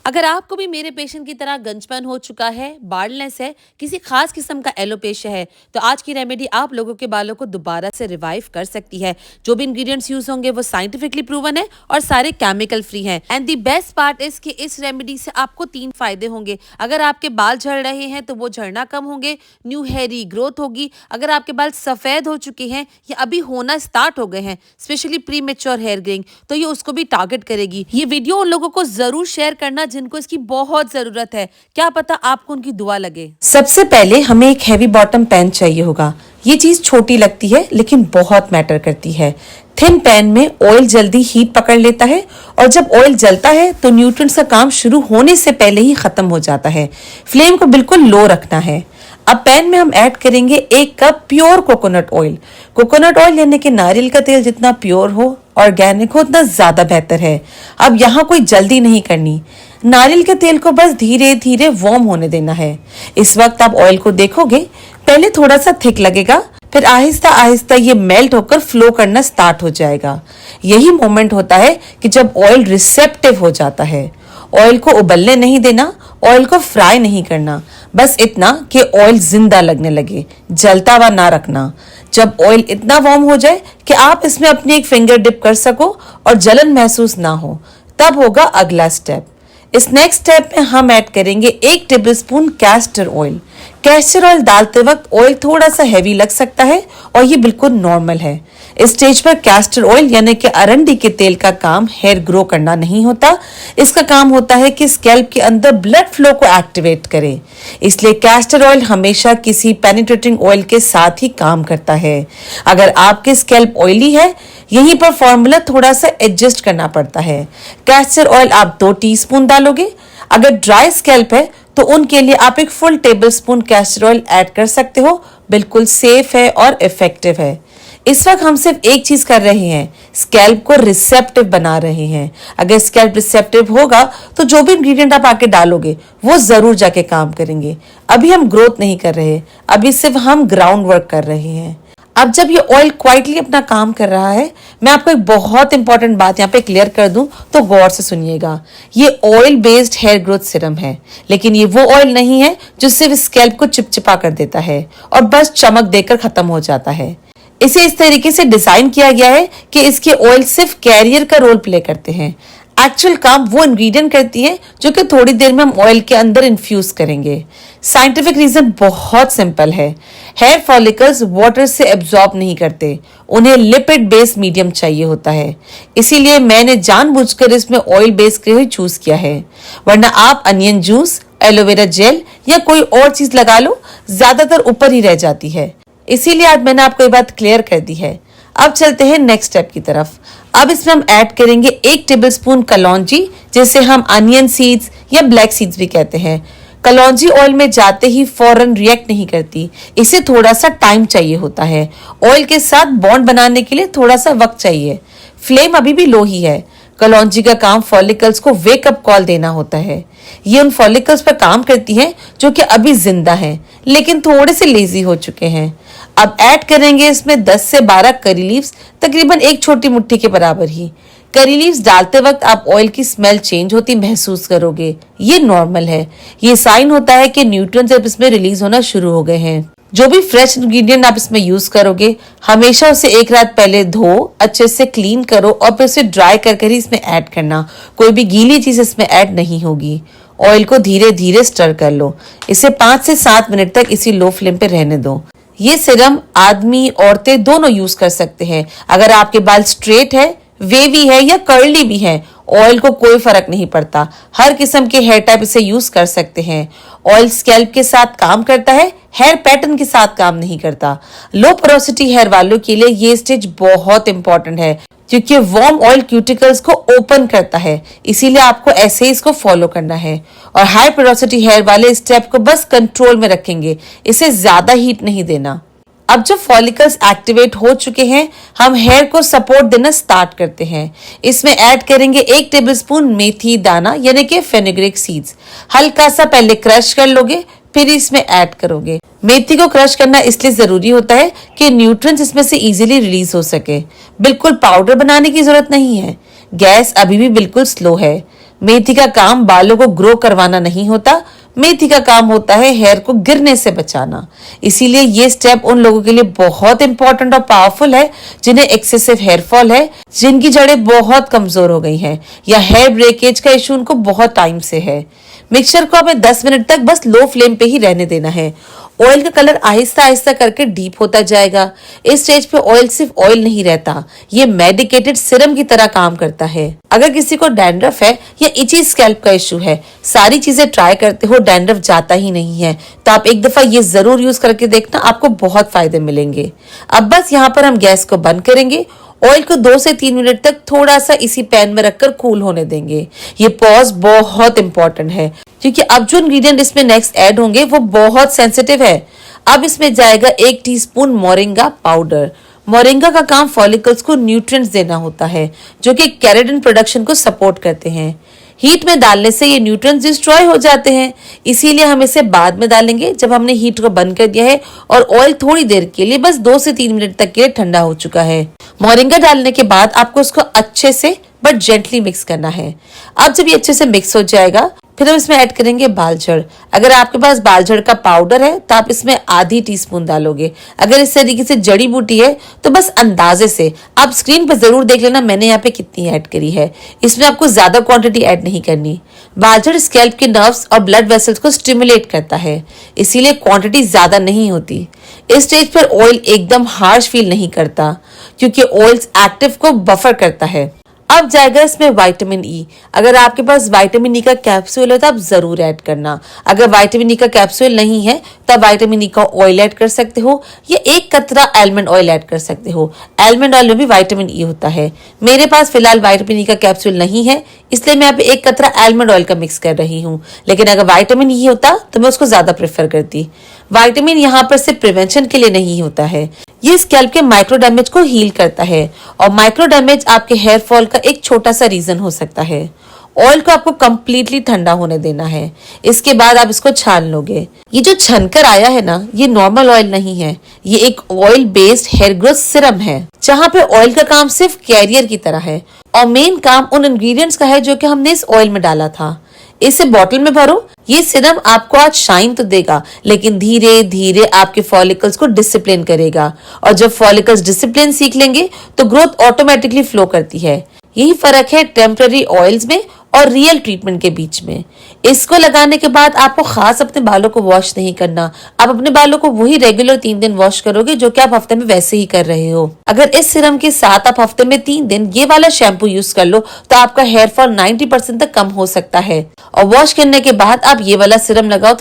अगर आपको भी मेरे पेशेंट की तरह गंजपन हो चुका है, बार्डनेस है, किसी खास किस्म का एलोपेशिया है, तो आज की रेमेडी आप लोगों के बालों को दोबारा से रिवाइव कर सकती है। जो भी इंग्रेडिएंट्स यूज होंगे वो साइंटिफिकली प्रूवन है और सारे केमिकल फ्री हैं। And the best part is कि इस रेमेडी से आपको 3 फायदे होंगे। अगर आपके बाल झड़ रहे हैं तो वो झड़ना कम होंगे, न्यू हेयरी ग्रोथ होगी। अगर आपके बाल सफेद हो चुके हैं या अभी होना स्टार्ट हो गए हैं, specially premature hair greying, तो ये उसको भी टारगेट करेगी। ये वीडियो उन लोगों को जरूर शेयर करना जिनको इसकी बहुत जरूरत है। क्या पता आपको उनकी दुआ लगे। सबसे पहले हमें एक हैवी बॉटम पैन चाहिए होगा। ये चीज छोटी लगती है लेकिन बहुत मैटर करती है। थिन पैन में ऑयल जल्दी हीट पकड़ लेता है और जब ऑयल जलता है तो न्यूट्रिएंट्स का काम शुरू होने से पहले ही खत्म हो जाता है। फ्लेम को बिल्कुल लो रखना है। अब पैन में हम ऐड करेंगे 1 cup pure coconut oil. Coconut oil यानी कि नारियल का तेल जितना प्योर हो, ऑर्गेनिक हो, उतना ज्यादा बेहतर है। अब यहाँ कोई जल्दी नहीं करनी। नारियल के तेल को बस धीरे धीरे वार्म होने देना है। इस वक्त आप ऑयल को देखोगे, पहले थोड़ा सा थिक लगेगा, फिर आहिस्ता आहिस्ता ये मेल्ट होकर फ्लो करना स्टार्ट हो जाएगा। यही मोमेंट होता है कि जब ऑयल रिसेप्टिव हो जाता है। ऑयल को उबलने नहीं देना, ऑयल को फ्राई नहीं करना, बस इतना कि ऑयल जिंदा लगने लगे, जलता हुआ ना रखना। जब ऑयल इतना वार्म हो जाए कि आप इसमें अपनी एक फिंगर डिप कर सको और जलन महसूस ना हो, तब होगा अगला स्टेप। इस नेक्स्ट स्टेप में हम ऐड करेंगे 1 tablespoon castor oil. Castor oil डालते वक्त ऑयल थोड़ा सा हैवी लग सकता है और ये बिल्कुल नॉर्मल है। इस स्टेज पर कैस्टर ऑयल यानी कि अरंडी के तेल का काम हेयर ग्रो करना नहीं होता। इसका काम होता है कि स्कैल्प के अंदर ब्लड फ्लो को एक्टिवेट करे। इसलिए कैस्टर ऑयल हमेशा किसी पेनिट्रेटिंग ऑयल के साथ ही काम करता है। अगर आपके स्कैल्प ऑयली है, यहीं पर फॉर्मूला थोड़ा सा एडजस्ट करना पड़ता है। कैस्टर ऑयल आप 2 टीस्पून डालोगे। अगर ड्राई स्कैल्प है तो उनके लिए आप 1 full tablespoon castor oil add कर सकते हो। बिल्कुल सेफ है और इफेक्टिव है। इस वक्त हम सिर्फ एक चीज कर रहे हैं, स्कैल्प को रिसेप्टिव बना रहे हैं। अगर स्कैल्प रिसेप्टिव होगा तो जो भी इंग्रेडिएंट आप आके डालोगे वो जरूर जाके काम करेंगे। अभी हम ग्रोथ नहीं कर रहे, अभी सिर्फ हम ग्राउंड वर्क कर रहे हैं। अब जब ये ऑयल क्वाइटली अपना काम कर रहा है, मैं आपको एक बहुत इंपॉर्टेंट बात यहाँ पे क्लियर कर दूं, तो गौर से सुनिएगा। ये oil based hair growth serum है, लेकिन ये वो ऑयल नहीं है जो सिर्फ स्कैल्प को चिपचिपा कर देता है और बस चमक देकर खत्म हो जाता है। इसे इस तरीके से डिजाइन किया गया है कि इसके ऑयल सिर्फ कैरियर का रोल प्ले करते हैं। एक्चुअल काम वो इंग्रेडिएंट करती है जो कि थोड़ी देर में हम ऑयल के अंदर इन्फ्यूज करेंगे। साइंटिफिक रीजन बहुत सिंपल है। हेयर फॉलिकल्स वाटर से एब्जॉर्ब नहीं करते, उन्हें लिपिड बेस्ड मीडियम चाहिए होता है। इसीलिए मैंने जानबूझकर इसमें ऑयल बेस्ड के ही चूज किया है, वरना आप अनियन जूस, एलोवेरा जेल या कोई और चीज लगा लो, ज्यादातर ऊपर ही रह जाती है। इसीलिए आज मैंने आपको ये बात क्लियर कर दी है। अब चलते हैं नेक्स्ट स्टेप की तरफ। अब इसमें हम ऐड करेंगे 1 टेबलस्पून कलौंजी, जिसे हम अनियन सीड्स या ब्लैक सीड्स भी कहते हैं। कलौंजी ऑयल में जाते ही फौरन रिएक्ट नहीं करती, इसे थोड़ा सा टाइम चाहिए होता है। ऑयल के साथ बॉन्ड बनाने के लिए थोड़ा सा वक्त चाहिए। फ्लेम अभी भी लो ही है। कलौंजी का काम फॉलिकल्स को वेकअप कॉल देना होता है। ये उन फॉलिकल्स पर काम करती है जो कि अभी जिंदा हैं, लेकिन थोड़े से लेजी हो चुके हैं। अब ऐड करेंगे इसमें 10 से 12 करी लीव्स, तकरीबन 1 छोटी मुट्ठी के बराबर ही। करी लीव्स डालते वक्त आप ऑयल की स्मेल चेंज होती महसूस करोगे। ये नॉर्मल है। ये साइन होता है कि न्यूट्रिएंट्स अब इसमें रिलीज होना शुरू हो गए हैं। जो भी फ्रेश इंग्रेडिएंट आप इसमें यूज करोगे, हमेशा उसे 1 रात पहले धो, अच्छे से क्लीन करो और फिर उसे ड्राई कर ही इसमें ऐड करना। कोई भी गीली चीज इसमें ऐड नहीं होगी। ऑयल को धीरे धीरे स्टर कर लो। इसे 5 से 7 मिनट तक इसी लो फ्लेम पे रहने दो। ये सीरम आदमी औरतें दोनों यूज कर सकते हैं। अगर आपके बाल स्ट्रेट है, वेवी है या कर्ली भी है, ऑयल को कोई फर्क नहीं पड़ता। हर किस्म के हेयर टाइप इसे यूज कर सकते हैं। ऑयल स्कैल्प के साथ काम करता है, हेयर पैटर्न के साथ काम नहीं करता। लो पोरोसिटी हेयर वालों के लिए ये स्टेज बहुत इंपॉर्टेंट है, क्योंकि वार्म ऑयल क्यूटिकल्स को ओपन करता है। इसीलिए आपको ऐसे ही इसको फॉलो करना है। और हाई पोरोसिटी हेयर वाले स्टेप को बस कंट्रोल में रखेंगे, इसे ज्यादा हीट नहीं देना। अब जब फॉलिकल्स एक्टिवेट हो चुके हैं, हम हेयर को सपोर्ट देना स्टार्ट करते हैं। इसमें ऐड करेंगे 1 टेबलस्पून मेथी दाना यानी कि फेनुग्रीक सीड्स। हल्का सा पहले क्रश कर लोगे, फिर इसमें ऐड करोगे। मेथी को क्रश करना इसलिए जरूरी होता है कि न्यूट्रिएंट्स इसमें से इजीली रिलीज हो सके। बिल्कुल पाउडर बनाने की जरूरत नहीं है। गैस अभी भी बिल्कुल स्लो है। मेथी का काम बालों को ग्रो करवाना नहीं होता, मेथी का काम होता है हेयर को गिरने से बचाना। इसीलिए ये स्टेप उन लोगों के लिए बहुत इंपॉर्टेंट और पावरफुल है जिन्हें एक्सेसिव हेयर फॉल है, जिनकी जड़ें बहुत कमजोर हो गई हैं या हेयर ब्रेकेज का इशू उनको बहुत टाइम से है। मिक्सचर को हमें 10 मिनट तक बस लो फ्लेम पे ही रहने देना है। ऑयल का कलर आहिस्ता आहिस्ता करके डीप होता जाएगा। इस स्टेज पे ऑयल सिर्फ ऑयल नहीं रहता, ये मेडिकेटेड सिरम की तरह काम करता है। अगर किसी को डैंड्रफ है या इची स्कैल्प का इशू है, सारी चीजें ट्राई करते हो, डैंड्रफ जाता ही नहीं है, तो आप एक दफा ये जरूर यूज करके देखना, आपको बहुत फायदे मिलेंगे। अब बस यहाँ पर हम गैस को बंद करेंगे। ऑयल को 2 से 3 मिनट तक थोड़ा सा इसी पैन में रखकर कूल होने देंगे। ये पॉज बहुत इंपॉर्टेंट है क्योंकि अब जो इंग्रेडिएंट इसमें नेक्स्ट ऐड होंगे वो बहुत सेंसिटिव है। अब इसमें जाएगा 1 टीस्पून मोरिंगा पाउडर। मोरिंगा का काम फॉलिकल्स को न्यूट्रिएंट्स देना होता है जो कि केराटिन प्रोडक्शन को सपोर्ट करते हैं। हीट में डालने से ये न्यूट्रिएंट्स डिस्ट्रॉय हो जाते हैं, इसीलिए हम इसे बाद में डालेंगे जब हमने हीट को बंद कर दिया है और ऑयल थोड़ी देर के लिए बस 2 से 3 मिनट तक के लिए ठंडा हो चुका है। मोरिंगा डालने के बाद आपको उसको अच्छे से बट जेंटली मिक्स करना है। अब जब ये अच्छे से मिक्स हो जाएगा फिर हम इसमें ऐड करेंगे बालजड़। अगर आपके पास बालजड़ का पाउडर है तो आप इसमें आधी टीस्पून डालोगे। अगर इस तरीके से जड़ी बूटी है तो बस अंदाजे से आप स्क्रीन पर जरूर देख लेना मैंने यहाँ पे कितनी ऐड करी है। इसमें आपको ज्यादा क्वांटिटी ऐड नहीं करनी। बालजड़ स्कैल्प के नर्व्स और ब्लड वेसल्स को स्टिमुलेट करता है, इसीलिए क्वांटिटी ज्यादा नहीं होती। इस स्टेज पर ऑयल एकदम हार्श फील नहीं करता क्योंकि ऑयल्स एक्टिव को बफर करता है। अब जाएगा इसमें विटामिन ई। अगर आपके पास विटामिन ई का कैप्सूल है तो आप जरूर ऐड करना। अगर विटामिन ई का कैप्सूल नहीं है तो आप विटामिन ई का ऑयल ऐड कर सकते हो या 1 कतरा आलमंड ऑयल ऐड कर सकते हो। आलमंड ऑयल में भी विटामिन ई होता है। मेरे पास फिलहाल विटामिन ई का कैप्सूल नहीं है, इसलिए मैं यहाँ पे 1 कतरा आलमंड ऑयल का मिक्स कर रही हूँ, लेकिन अगर विटामिन ई होता तो मैं उसको ज्यादा प्रेफर करती। विटामिन यहाँ पर सिर्फ प्रिवेंशन के लिए नहीं होता है, ये स्कैल्प के माइक्रो डैमेज को हील करता है और माइक्रो डैमेज आपके हेयर फॉल का एक छोटा सा रीजन हो सकता है। ऑयल को आपको कंप्लीटली ठंडा होने देना है, इसके बाद आप इसको छान लोगे। ये जो छनकर आया है ना, ये नॉर्मल ऑयल नहीं है, ये एक oil based hair growth serum है जहाँ पे ऑयल का काम सिर्फ कैरियर की तरह है और मेन काम उन इंग्रेडिएंट्स का है जो कि हमने इस ऑयल में डाला था। इसे बॉटल में भरो। ये सिरम आपको आज शाइन तो देगा लेकिन धीरे धीरे आपके फॉलिकल्स को डिसिप्लिन करेगा और जब फॉलिकल्स डिसिप्लिन सीख लेंगे तो ग्रोथ ऑटोमेटिकली फ्लो करती है। यही फर्क है टेम्पररी ऑयल्स में और रियल ट्रीटमेंट के बीच में। इसको लगाने के बाद आपको खास अपने बालों को वॉश नहीं करना, आप अपने बालों को वही रेगुलर 3 दिन वॉश करोगे जो कि आप हफ्ते में वैसे ही कर रहे हो। अगर इस सिरम के साथ आप हफ्ते में 3 दिन ये वाला शैम्पू यूज कर लो तो आपका हेयर फॉल 90% तक कम हो सकता है और वॉश करने के बाद आप ये वाला सिरम लगाओ